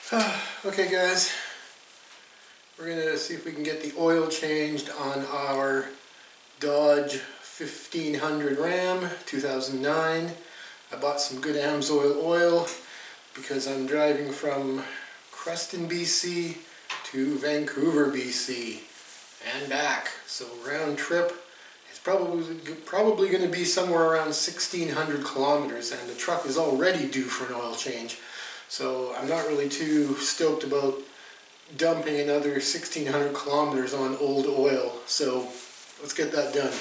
Okay guys, we're going to see if we can get the oil changed on our Dodge 1500 Ram 2009. I bought some good AMSOIL oil because I'm driving from Creston, BC to Vancouver, BC and back. So round trip is probably going to be somewhere around 1,600 kilometers, and the truck is already due for an oil change. So I'm not really too stoked about dumping another 1,600 kilometers on old oil. So let's get that done.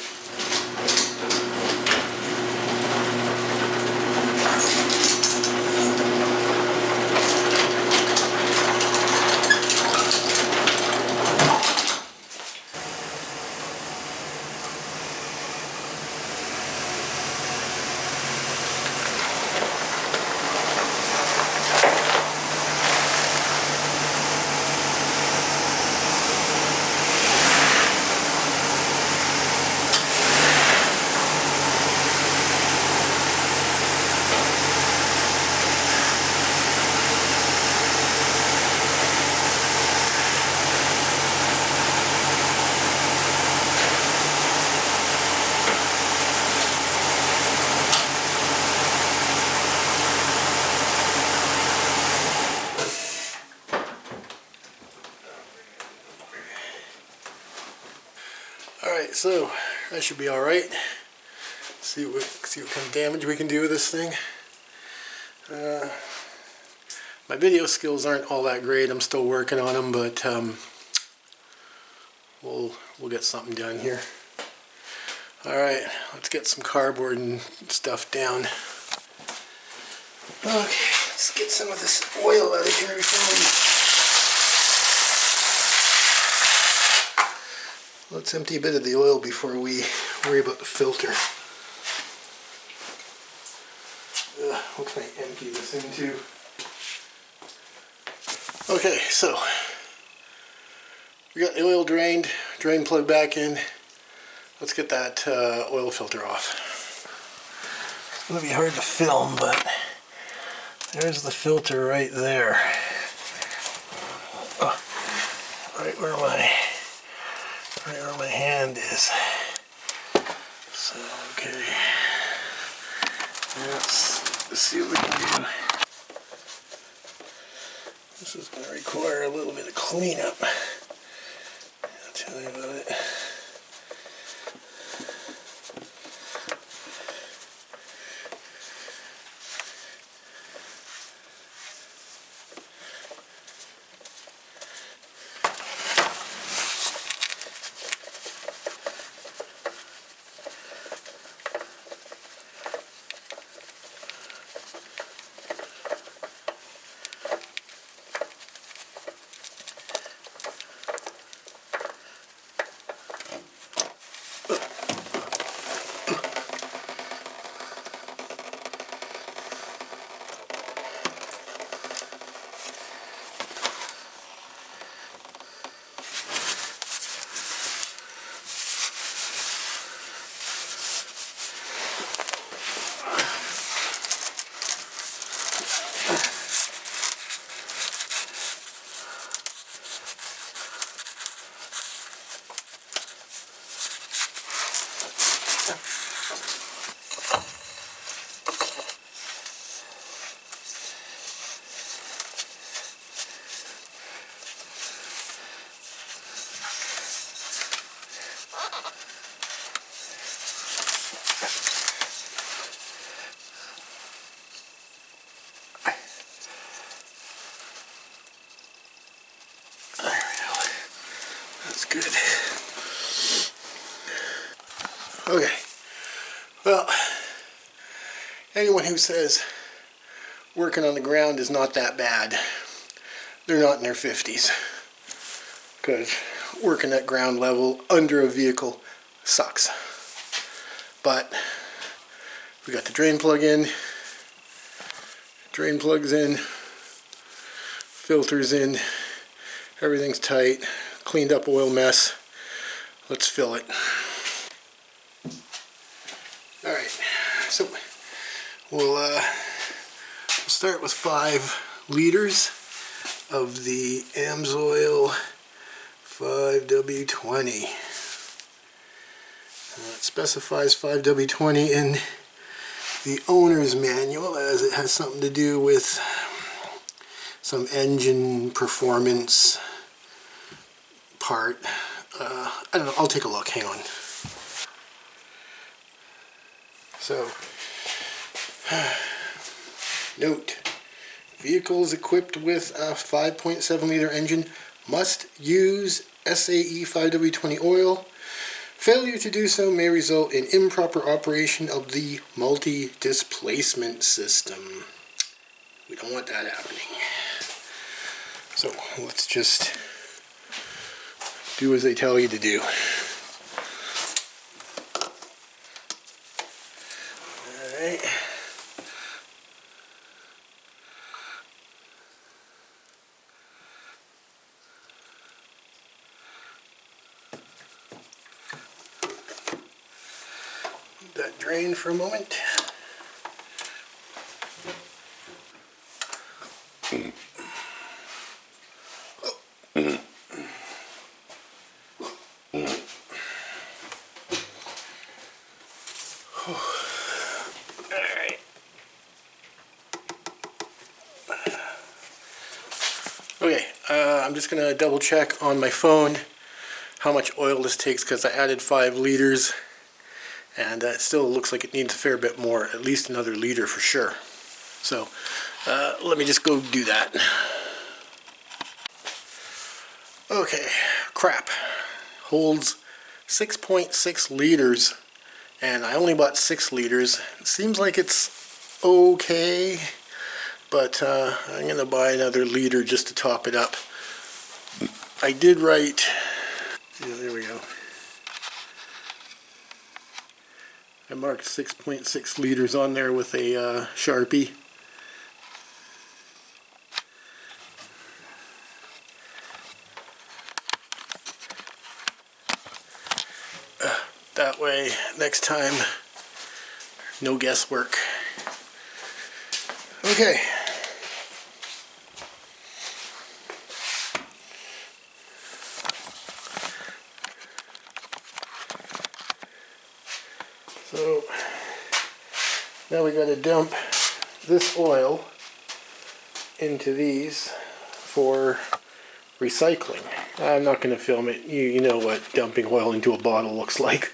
Alright, so that should be alright. See what kind of damage we can do with this thing. My video skills aren't all that great. I'm still working on them, but we'll get something done here. Alright, let's get some cardboard and stuff down. Okay, let's get some of this oil out of here before let's empty a bit of the oil before we worry about the filter. What can I empty this into? Okay, so we got the oil drained, drain plug back in. Let's get that oil filter off. It's going to be hard to film, but there's the filter right there. Oh, right where my hand is. So, okay. Let's see what we can do. This is going to require a little bit of cleanup. I'll tell you about it. Good. Okay. Well, anyone who says working on the ground is not that bad, they're not in their 50s. Because working at ground level under a vehicle sucks. But we got the drain plug in, drain plug's in, filter's in, everything's tight. Cleaned up oil mess. Let's fill it. Alright, so we'll start with 5 liters. of the AMSOIL 5W20. It specifies 5W20 in the owner's manual, as it has something to do with some engine performance part. I don't know, I'll take a look, hang on. So, note, vehicles equipped with a 5.7 liter engine must use SAE 5W20 oil. Failure to do so may result in improper operation of the multi-displacement system. We don't want that happening. So let's just do as they tell you to do. Alright. Let that drain for a moment. Okay, I'm just going to double check on my phone how much oil this takes, because I added 5 liters and it still looks like it needs a fair bit more, at least another liter for sure. So let me just go do that. Okay, crap. Holds 6.6 liters and I only bought 6 liters. It seems like it's okay, but I'm going to buy another liter just to top it up. I did write, yeah, there we go. I marked 6.6 liters on there with a Sharpie. That way, next time, no guesswork. Okay. So now we got to dump this oil into these for recycling. I'm not going to film it. You know what dumping oil into a bottle looks like.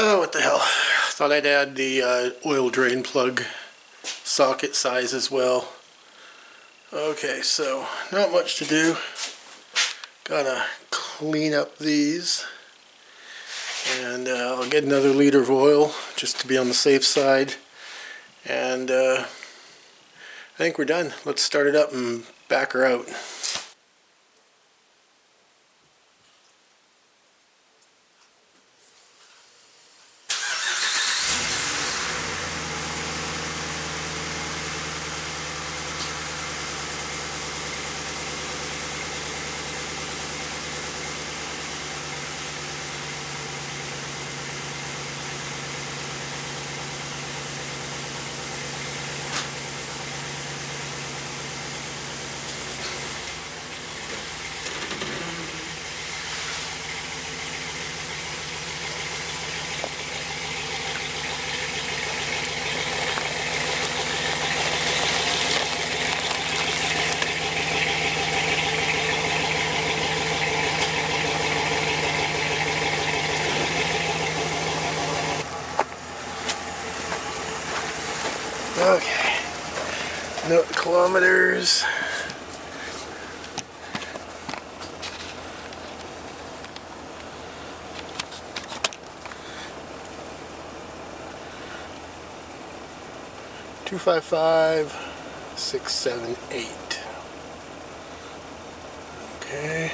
Oh, what the hell. Thought I'd add the oil drain plug socket size as well. Okay, so not much to do. Gotta clean up these. And I'll get another liter of oil just to be on the safe side. And I think we're done. Let's start it up and back her out. Okay, note the kilometers. Two 5.5, 678. Okay.